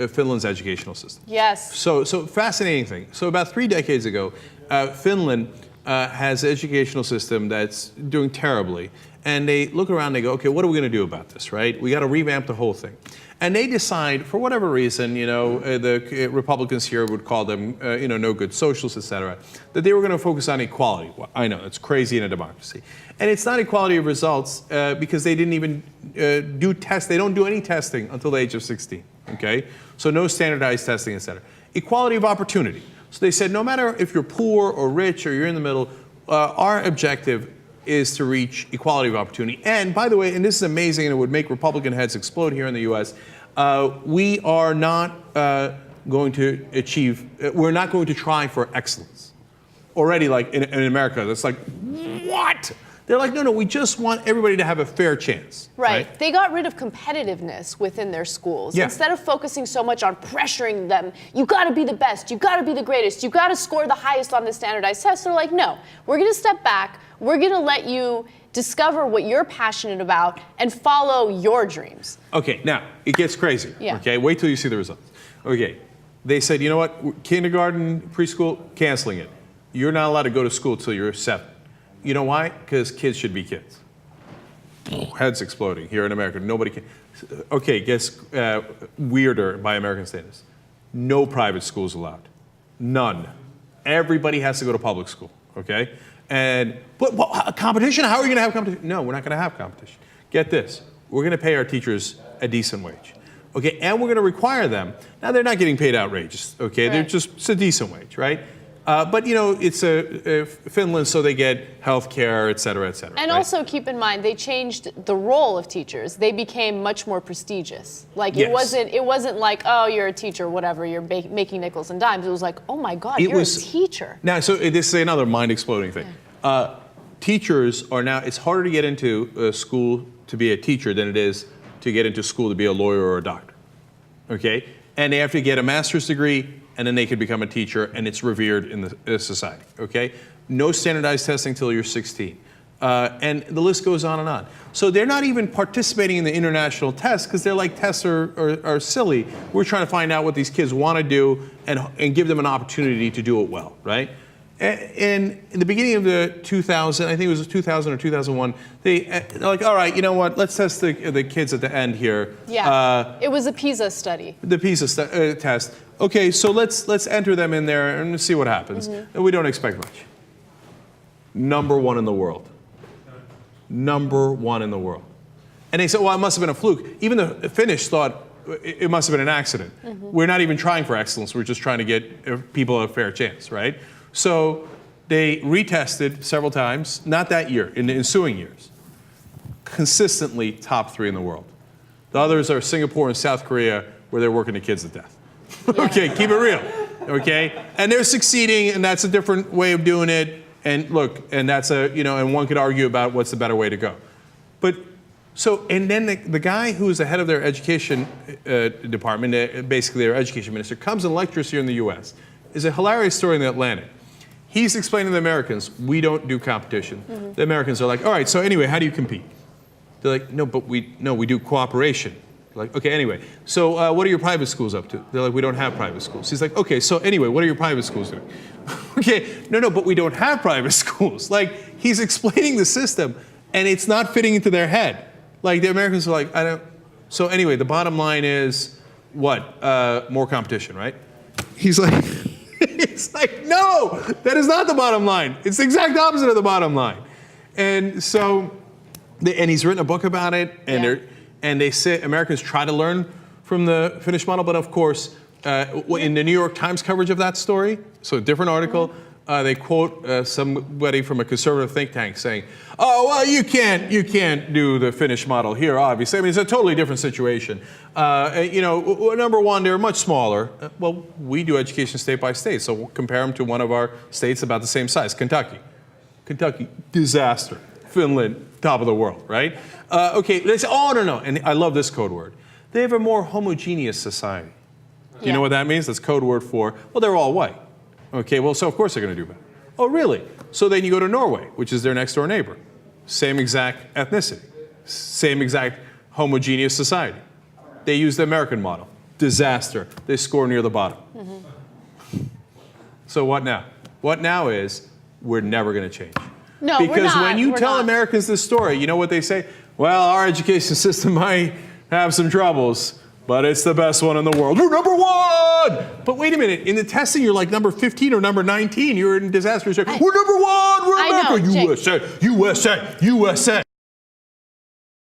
Finland's educational system. Yes. So fascinating thing. So about 3 decades ago, Finland has an educational system that's doing terribly. And they look around and they go, okay, what are we going to do about this, right? We got to revamp the whole thing. And they decide, for whatever reason, the Republicans here would call them, no good socialists, et cetera, that they were going to focus on equality. Well, I know, it's crazy in a democracy. And it's not equality of results because they didn't even do tests. They don't do any testing until the age of 16, okay? So no standardized testing, et cetera. Equality of opportunity. So they said, no matter if you're poor or rich or you're in the middle, our objective is to reach equality of opportunity. And by the way, and this is amazing and it would make Republican heads explode here in the US, we are not going to achieve, we're not going to try for excellence. Already like in America, that's like, what? They're like, no, we just want everybody to have a fair chance. Right. They got rid of competitiveness within their schools. Yeah. Instead of focusing so much on pressuring them, you got to be the best, you got to be the greatest, you got to score the highest on the standardized test. They're like, no, we're going to step back. We're going to let you discover what you're passionate about and follow your dreams. Okay, now, it gets crazy. Yeah. Okay, wait till you see the results. Okay, they said, you know what, kindergarten, preschool, canceling it. You're not allowed to go to school till you're 7. You know why? Because kids should be kids. Heads exploding here in America. Nobody can. Okay, gets weirder by American standards. No private schools allowed. None. Everybody has to go to public school, okay? But competition? How are you going to have competition? No, we're not going to have competition. Get this. We're going to pay our teachers a decent wage. Okay, and we're going to require them. Now, they're not getting paid outrageous, okay? Right. They're just, it's a decent wage, right? But, it's Finland, so they get health care, et cetera, et cetera. And right? also keep in mind, they changed the role of teachers. They became much more prestigious. Like Yes. it wasn't like, oh, you're a teacher, whatever, you're making nickels and dimes. It was like, oh my God, you're a teacher. Now, so this is another mind-exploding thing. Yeah. Teachers are now, it's harder to get into school to be a teacher than it is to get into school to be a lawyer or a doctor, okay? And they have to get a master's degree, and then they can become a teacher, and it's revered in the society, okay? No standardized testing till you're 16. And the list goes on and on. So they're not even participating in the international tests because they're like, tests are silly. We're trying to find out what these kids want to do and give them an opportunity to do it well, right? And in the beginning of the 2000, I think it was 2000 or 2001, they're like, all right, you know what, let's test the kids at the end here. Yeah, it was a PISA study. The PISA test. Okay, so let's enter them in there and see what happens. And we don't expect much. #1 in the world. #1 in the world. And they said, well, it must have been a fluke. Even the Finnish thought it must have been an accident. We're not even trying for excellence. We're just trying to get people a fair chance, right? So they retested several times, not that year, in the ensuing years. Consistently top 3 in the world. The others are Singapore and South Korea, where they're working the kids to death. Okay, keep it real, okay? And they're succeeding, and that's a different way of doing it. And look, and that's and one could argue about what's the better way to go. But, so, and then the guy who's the head of their education department, basically their education minister, comes and lectures here in the US. It's a hilarious story in the Atlantic. He's explaining to the Americans, we don't do competition. The Americans are like, all right, so anyway, how do you compete? They're like, no, but we do cooperation. They're like, okay, anyway, so what are your private schools up to? They're like, we don't have private schools. He's like, okay, so anyway, what are your private schools doing? Okay, no, but we don't have private schools. Like, he's explaining the system, and it's not fitting into their head. Like, the Americans are like, I don't. So anyway, the bottom line is, what? More competition, right? He's like, it's like, no, that is not the bottom line. It's the exact opposite of the bottom line. And so, and he's written a book about it, and they say Americans try to learn from the Finnish model, but of course, in the New York Times coverage of that story, so a different article, they quote somebody from a conservative think tank saying, oh, well, you can't do the Finnish model here, obviously. I mean, it's a totally different situation. #1, they're much smaller. Well, we do education state by state, so we'll compare them to one of our states about the same size, Kentucky. Kentucky, disaster. Finland, top of the world, right? Okay, they say, oh, no, and I love this code word. They have a more homogeneous society. Do you know what that means? That's code word for, well, they're all white. Okay, well, so of course they're going to do better. Oh, really? So then you go to Norway, which is their next door neighbor. Same exact ethnicity. Same exact homogeneous society. They use the American model. disaster. They score near the bottom. So what now? What now is we're never going to change. No, because we're not. when you We're tell not. Americans this story, you know what they say? Well, our education system might have some troubles, but it's the best one in the world. We're number one! But wait a minute, in the testing, you're like number 15 or number 19. You're in disaster. We're number one! We're I know, America! Jake. USA! USA! USA!